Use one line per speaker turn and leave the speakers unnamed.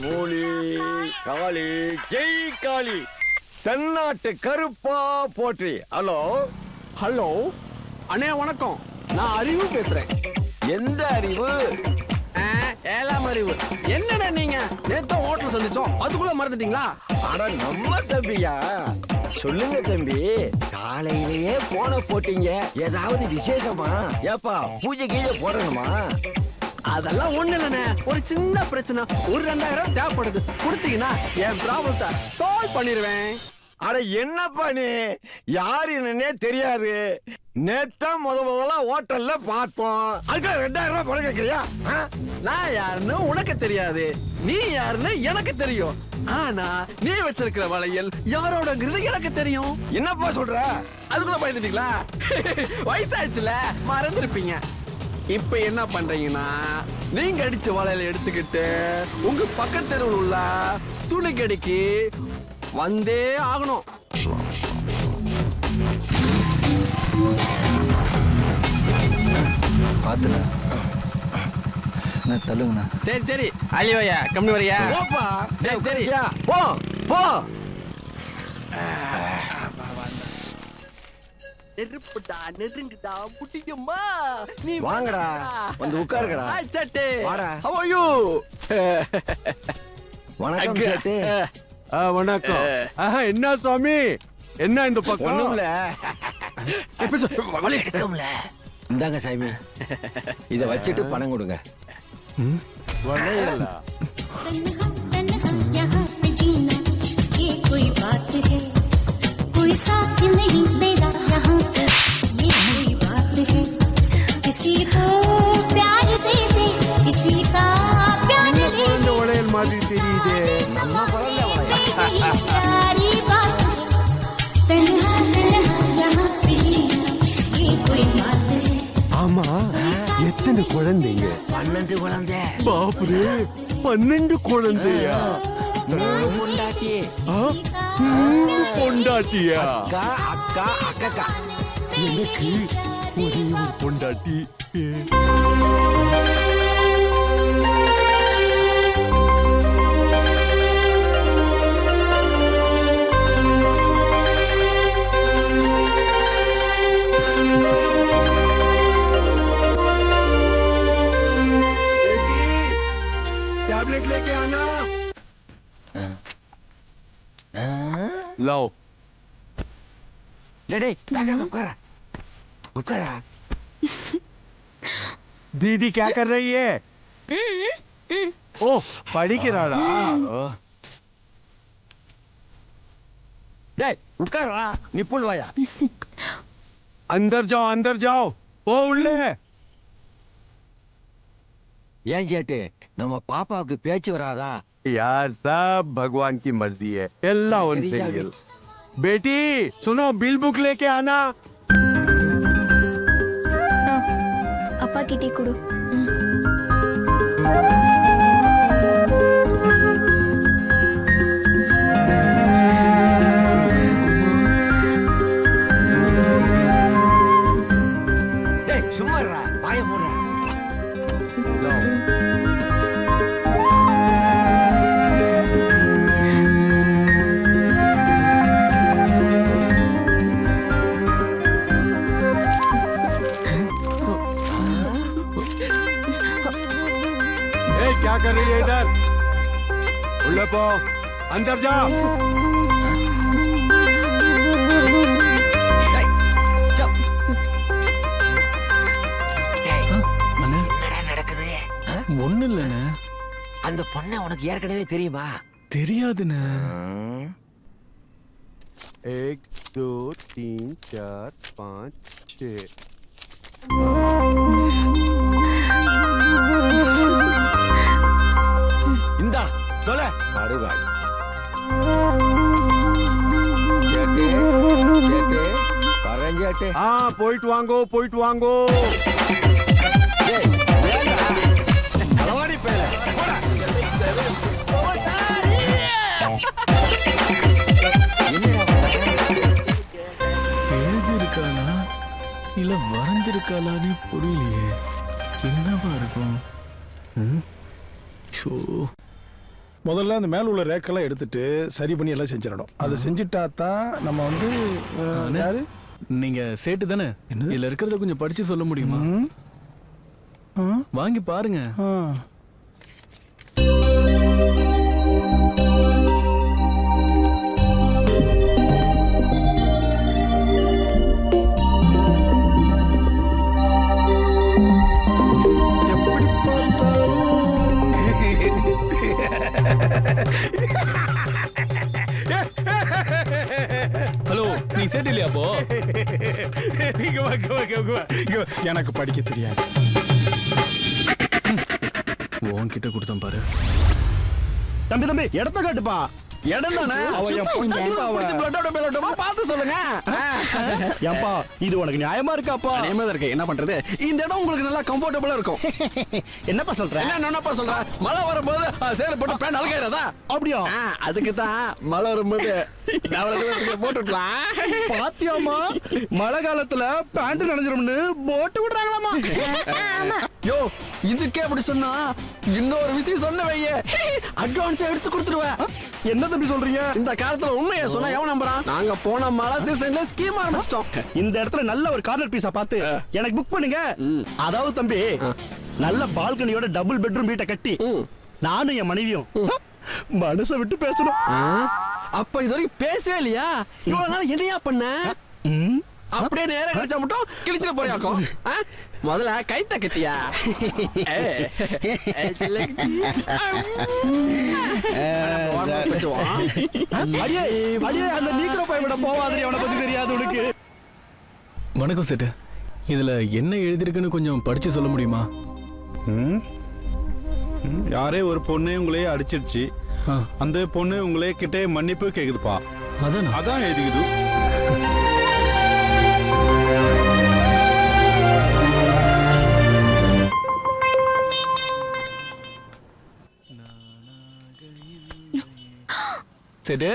மூலி காளி ஜெய் காளி தென்னாட்டு கருப்பா போற்றி. ஹலோ
ஹலோ அண்ணே வணக்கம், நான் அறிவு பேசுறேன்.
எந்த அறிவு?
ஏழாம் அறிவு. என்னண்ணே நீங்க நேத்து ஹோட்டல் சந்திச்சோம், அதுக்குள்ள மறந்துட்டீங்களா?
அட நம்ம தம்பியா, சொல்லுங்க தம்பி. காலையிலேயே போன போட்டீங்க, ஏதாவது விசேஷமா? ஏப்பா பூஜை கீழே போடணுமா?
அதெல்லாம் ஒண்ணு இல்லண்ணே, ஒரு சின்ன பிரச்சனை, ஒரு 2000 தேவைப்படுது, கொடுத்தீங்கன்னா என் ப்ராப்ளத்தை சால்வ் பண்ணிடுவேன்.
அட என்னப்பா நீ, யாரு என்னன்னே தெரியாது. நேத்தா முதல்ல ஹோட்டல்ல பார்த்தோம், அதுக்கு 2000 ரூபாய் பணம் கேட்கறியா?
நான் யாருன்னு உனக்கு தெரியாது, நீ யாருன்னு எனக்கு தெரியும். ஆனா நீ வச்சிருக்கிற வளையல் யாரோடங்கிறது எனக்கு தெரியும்.
என்னப்பா சொல்ற?
அதுக்குள்ள பயந்துட்டீங்களா? வயசாச்சுல மறந்துருப்பீங்க. இப்ப என்ன பண்றீங்கன்னா, நீங்க அடிச்ச வளையல எடுத்துக்கிட்டு உங்க பக்கத்து தெருவில் உள்ள துணி கடைக்கு வந்தே ஆகணும்.
பாத்துல தள்ளுங்கண்ணா.
சரி சரி அழிவையா கம்மி வரையா? சரி சரி
போ போ.
நெருப்புடா நெருங்குடா புட்டியம்மா, நீ
வாங்கடா வந்து உட்காருங்கடா.
சட்டே
வாடா.
how are you?
வணக்கம் சேட்டு.
வணக்கம். என்ன சுவாமி, என்ன இந்த பக்கம்?
ஒண்ணுமில்ல, இந்தாங்க சாமி, இத வச்சுட்டு பணம் கொடுங்க.
வளையலா? வளையல் மாதிரி தெரியுதே.
நம்ம குழந்தை
ஆமா, எத்தனை குழந்தைங்க?
12 குழந்தை.
பாப்புரே, 12 குழந்தையா?
3 பொண்டாட்டி.
3 பொண்டாட்டியா?
அக்கா அக்கா அக்கா.
எனக்கு ஒரே ஒரு பொண்டாட்டி. टैबलेट लेके आना। लाओ।
டேய் உட்கார உட்கார.
दीदी क्या कर रही है? ओह, पढ़ी की राड़ा।
டேய் உட்காரா, நீ புல் வாயா.
अंदर जाओ ओ उल्ले।
ஏன் சேட்டு, நம்ம பாப்பாவுக்கு பேச்சு வராதா?
यार सब भगवान की मर्जी है, एल्ला उनसे हिल। बेटी सुनो, बिल बुक लेके आना।
அப்பா கிட்டே கொடு.
டேய் சும்மா இருடா, வாயை மூடுடா.
क्या कर रही है इधर? उल्ले पो, अंदर जा।
என்னடா நடக்குது?
ஒண்ணு இல்லண்ணே.
அந்த பொண்ணை உனக்கு ஏற்கனவே தெரியுமா?
தெரியாதுண்ணே.
1 2 3 4 5 6.
இந்தா தொலை மறுவாய். சேட்டு சேட்டு பரஞ்சேட்டு.
போயிட்டு வாங்கோ.
ஏய் வேண்டா, அளவாடி பேர போடா.
எழுதிருக்கானா இல்ல வரைஞ்சிருக்காளானே புரியலையே. என்னவா இருக்கும்? ஷோ
முதல்ல அந்த மேல உள்ள ரேக்கெல்லாம் எடுத்துட்டு சரி பண்ணி எல்லாம் செஞ்சிடணும். அதை செஞ்சுட்டா தான் நம்ம வந்து யாரு
நீங்க சேட்டு தானே? இதுல இருக்கிறத கொஞ்சம் படிச்சு சொல்ல முடியுமா? வாங்கி பாருங்க. ஹலோ, நீ சேட்டு இல்லையா? அப்போ
எனக்கு படிக்க தெரியாது.
உன்கிட்ட கொடுத்தேன் பாரு.
தம்பி இடத்த காட்டுப்பா.
இடம் தானே பார்த்து சொல்லுங்க.
ஏன்பா இது உனக்கு நியாயமா இருக்காப்பா?
நியாயமா இருக்கு. என்ன பண்றது, இந்த இடம் உங்களுக்கு நல்லா கம்ஃபர்டபுளா இருக்கும்.
என்னப்பா சொல்ற?
என்னப்பா சொல்ற? மழை வரும்போது சேலை போட்டு பேண்ட் அழகாயிரதா?
அப்படியா?
அதுக்கு தான் மழை வரும்போது போட்டுக்கலாம்.
பாத்தியாமா, மழை காலத்துல பேண்ட் நனைஞ்சிரும்னு போட்டு விடுறாங்களாமா.
யோ, இதுக்கே அப்படி சொன்னா இன்னொரு விஷயம் சொன்ன வையே, அட்வான்ஸ் எடுத்து கொடுத்துருவேன்.
என்ன தம்பி சொல்றீங்க?
இந்த காலத்துல உண்மையை சொன்னா எவன் நம்புறான்? நாங்க போன மழை சீசன்ல ஸ்கீம் ஆரம்பிச்சிட்டோம்.
இந்த இடத்துல நல்ல ஒரு கார்னர் பீஸா பார்த்து எனக்கு புக் பண்ணுங்க. அதாவது தம்பி, நல்ல பால்கனியோட டபுள் பெட்ரூம் வீட்டை கட்டி நானும் என் மனைவியும் மனசை விட்டு பேசணும்.
அப்ப இது வரைக்கும் பேசவே இல்லையா? இவ்வளவு நாள் என்னையா பண்ண? அப்படியே நேரம் கிடைச்சா மட்டும் கிழிச்சிட போறியாக்கும். முதல்ல கைத்த கட்டியா?
அந்த நீக்கிற பையன் போவாதிரி, அவனை பத்தி தெரியாது உனக்கு.
வணக்கம் சேட்டு. இதுல என்ன எழுதிருக்குன்னு கொஞ்சம் படிச்சு சொல்ல முடியுமா?
யாரே ஒரு பொண்ணு உங்களையே அடிச்சிடுச்சு. அந்த பொண்ணு உங்களே கிட்டே மன்னிப்பு கேக்குதுப்பா. அதான் எழுதிக்குது.
சேட்டு